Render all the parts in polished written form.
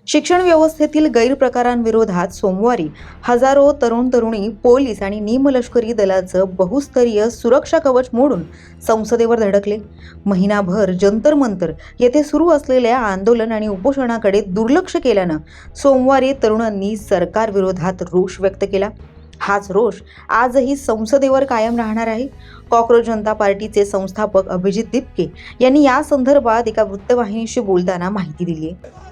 शिक्षण व्यवस्थेतील गैरप्रकारांविरोधात सोमवारी हजारो तरुण तरुणी पोलीस आणि निमलष्करी दलाचं बहुस्तरीय सुरक्षा कवच मोडून संसदेवर धडकले. महिनाभर जंतर मंतर येथे सुरू असलेल्या आंदोलन आणि उपोषणाकडे दुर्लक्ष केल्यानं सोमवारी तरुणांनी सरकारविरोधात रोष व्यक्त केला. हाच रोष आजही संसदेवर कायम राहणार आहे. कॉक्रोच जनता पार्टीचे संस्थापक अभिजित दिपके यांनी या संदर्भात एका वृत्तवाहिनीशी बोलताना माहिती दिली आहे.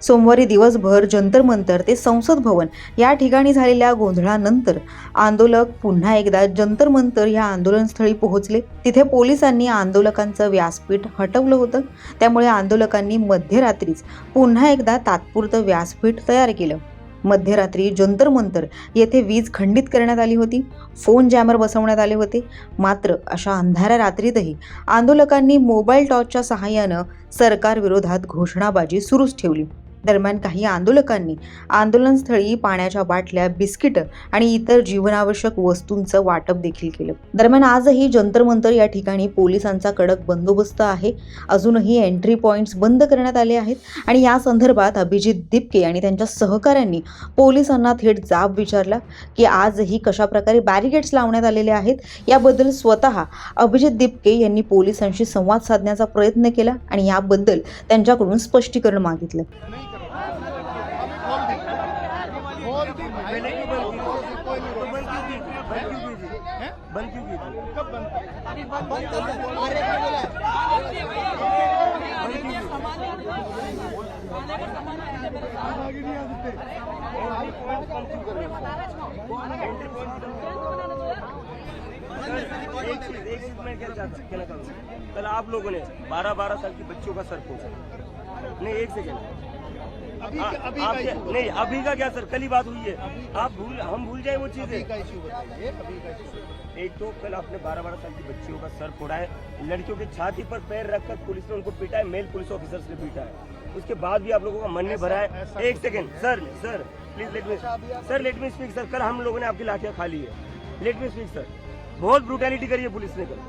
सोमवारी दिवसभर जंतर मंतर ते संसद भवन या ठिकाणी झालेल्या गोंधळानंतर आंदोलक पुन्हा एकदा जंतर मंतर या आंदोलनस्थळी पोहोचले. तिथे पोलिसांनी आंदोलकांचं व्यासपीठ हटवलं होतं. त्यामुळे आंदोलकांनी मध्यरात्रीच पुन्हा एकदा तात्पुरतं व्यासपीठ तयार केलं. मध्यरात्री जंतर मंतर येथे वीज खंडित करण्यात आली होती. फोन जॅमर बसवण्यात आले होते. मात्र अशा अंधाऱ्या रात्रीतही आंदोलकांनी मोबाईल टॉर्चच्या सहाय्यानं सरकारविरोधात घोषणाबाजी सुरूच ठेवली. दरम्यान काही आंदोलकांनी आंदोलनस्थळी पाण्याच्या बाटल्या, बिस्किटं आणि इतर जीवनावश्यक वस्तूंचं वाटप देखील केलं. दरम्यान आजही जंतर मंतर या ठिकाणी पोलिसांचा कडक बंदोबस्त आहे. अजूनही एंट्री पॉइंट्स बंद करण्यात आले आहेत आणि या संदर्भात अभिजित दिपके आणि त्यांच्या सहकाऱ्यांनी पोलिसांना थेट जाब विचारला की आजही कशाप्रकारे बॅरिकेड्स लावण्यात आलेले आहेत. याबद्दल स्वतः अभिजित दिपके यांनी पोलिसांशी संवाद साधण्याचा प्रयत्न केला आणि याबद्दल त्यांच्याकडून स्पष्टीकरण मागितलं. कल आप लोगों ने 12-12 साल की बच्चियों का सर पोंछा नहीं, एक सेकेंड नहीं, अभी का क्या सर, कल ही बात हुई है. हम भूल जाए वो चीजें. एक तो कल आपने 12-12 साल की बच्चियों का सर फोड़ा है, लड़कियों की छाती पर पैर रखकर पुलिस ने उनको पीटा है, मेल पुलिस ऑफिसर्स ने पीटा है. उसके बाद भी आप लोगों का मन नहीं भरा है. एक second sir please let me speak sir. कल हम लोगों ने आपकी लाठियां खा ली है. Let me speak sir. बहुत ब्रूटैलिटी करी है पुलिस ने कल.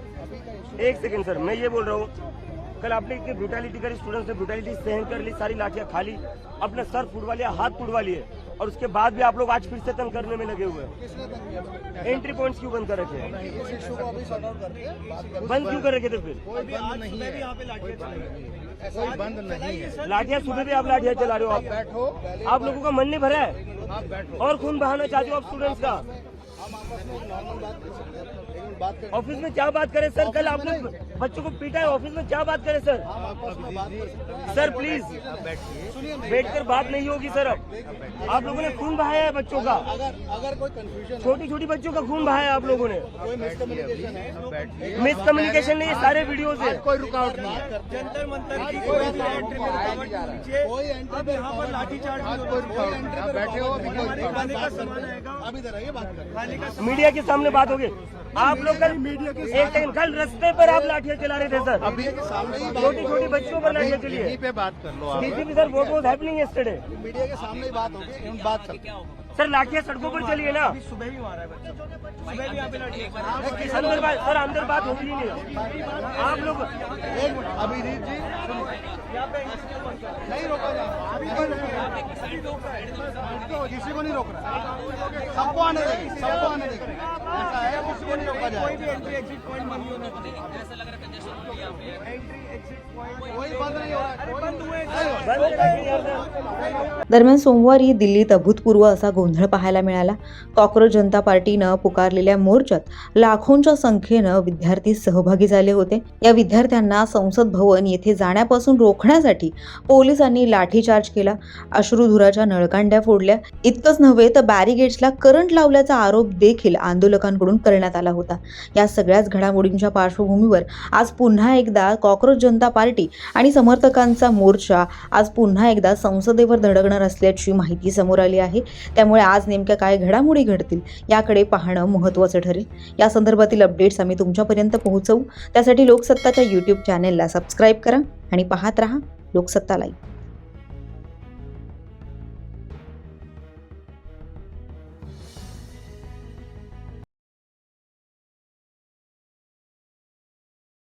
एक सेकेंड सर, मैं ये बोल रहा हूँ, कल आपने इतनी ब्रूटैलिटी करी, स्टूडेंट्स ने ब्रूटैलिटी सहन कर ली, सारी लाठियां खा ली, अपना सर फुड़वा लिया, हाथ फुड़वा लिए, और उसके बाद भी आप लोग आज फिर से तंग करने में लगे हुए हैं. एंट्री पॉइंट्स क्यों बंद कर रखे हैं? बंद क्यों कर रखे थे फिर? लाठियां सुबह भी आप लाठियां चला रहे हो. आप लोगों का मन नहीं भरा है और खून बहाना चाहते हो आप स्टूडेंट्स का. ऑफिस में क्या बात करें सर? कल आपने बच्चों को पीटा है, ऑफिस में क्या बात करें सर? सर प्लीज बैठकर बात नहीं होगी सर. अब आप लोगों ने खून बहाया है बच्चों का. अगर कोई कंफ्यूजन, छोटी छोटी बच्चों का खून बहाया है आप लोगों ने. मिसकम्युनिकेशन नहीं, सारे वीडियोज है. कोई रुकावट नहीं है. जंतर मंतर की कोई एंट्री यहाँ पर लाठीचार्ज, बैठे हो अभी इधर आइए, बात करें. मीडिया के सामने बात होगी. आप लोग कल मीडिया के एक सेकंड, कल रास्ते पर आप लाठियां चला रहे थे सर. अभी सामने ही छोटी छोटी बच्चों पर लाठियां चली है. यहीं पे बात कर लो आप. सर व्हाट वाज हैपनिंग यस्टरडे? मीडिया के सामने ही बात होगी, हम बात करते हैं. सर लाठियां सड़कों पर चली है ना. सुबह भी मारा है बच्चों को. सुबह भी यहाँ पे लाठियां. अंदर बात सर, अंदर बात होगी ही नहीं. आप लोग अभिजीत जी नहीं रोका जा रहा, किसी को नहीं रोक रहा. सबको आने देंगे, सबको आने देंगे. ऐसा है, किसी को नहीं रोका जाए. कोई भी एंट्री एग्जिट पॉइंट बंद नहीं होना चाहिए. ऐसा लग रहा है कंजेशन हो गया यहाँ पे. एंट्री एग्जिट पॉइंट कोई बंद नहीं हो रहा. अरे बंद हुए. दरम्यान सोमवारी दिल्लीत अभूतपूर्व असा गोंधळ पाहायला मिळाला. कॉक्रोच जनता पार्टीनं पुकारलेल्या मोर्चात लाखोंच्या संख्येनं विद्यार्थी सहभागी झाले होते. या विद्यार्थ्यांना संसद भवन येथे जाण्यापासून रोखण्यासाठी पोलिसांनी लाठीचार्ज केला, अश्रुधुराच्या नळकांड्या फोडल्या. इतकंच नव्हे तर बॅरिगेड्सला करंट लावल्याचा आरोप देखील आंदोलकांकडून करण्यात आला होता. या सगळ्याच घडामोडींच्या पार्श्वभूमीवर आज पुन्हा एकदा कॉक्रोच जनता पार्टी आणि समर्थकांचा मोर्चा आज पुन्हा एकदा संसदेवर धडकणार असल्याची माहिती समोर आली आहे. त्यामुळे आज नेमक्या काय घडामोडी घडतील याकडे पाहणं महत्त्वाचं ठरेल. या संदर्भातील अपडेट्स आम्ही तुमच्यापर्यंत पोहोचवू. त्यासाठी लोकसत्ताच्या यूट्यूब चॅनेलला सबस्क्राईब करा आणि पाहत रहा लोकसत्ता लाईव्ह. है